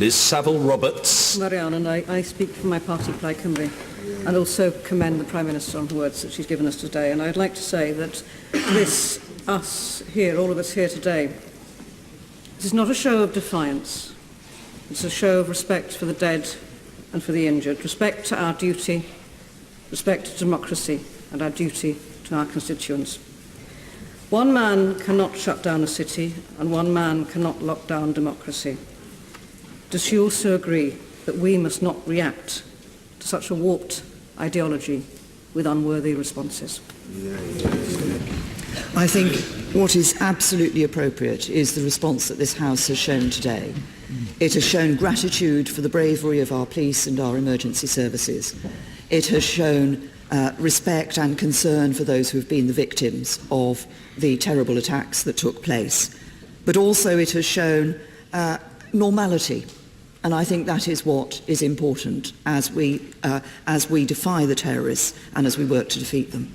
Liz Saville Roberts. Marianne, and I speak for my party, Plaid Cymru, and also commend the Prime Minister on the words that she's given us today. And I'd like to say that all of us here today, this is not a show of defiance. It's a show of respect for the dead and for the injured, respect to our duty, respect to democracy and our duty to our constituents. One man cannot shut down a city and one man cannot lock down democracy. Does she also agree that we must not react to such a warped ideology with unworthy responses? I think what is absolutely appropriate is the response that this House has shown today. It has shown gratitude for the bravery of our police and our emergency services. It has shown respect and concern for those who have been the victims of the terrible attacks that took place. But also it has shown normality. And I think that is what is important as we defy the terrorists and as we work to defeat them.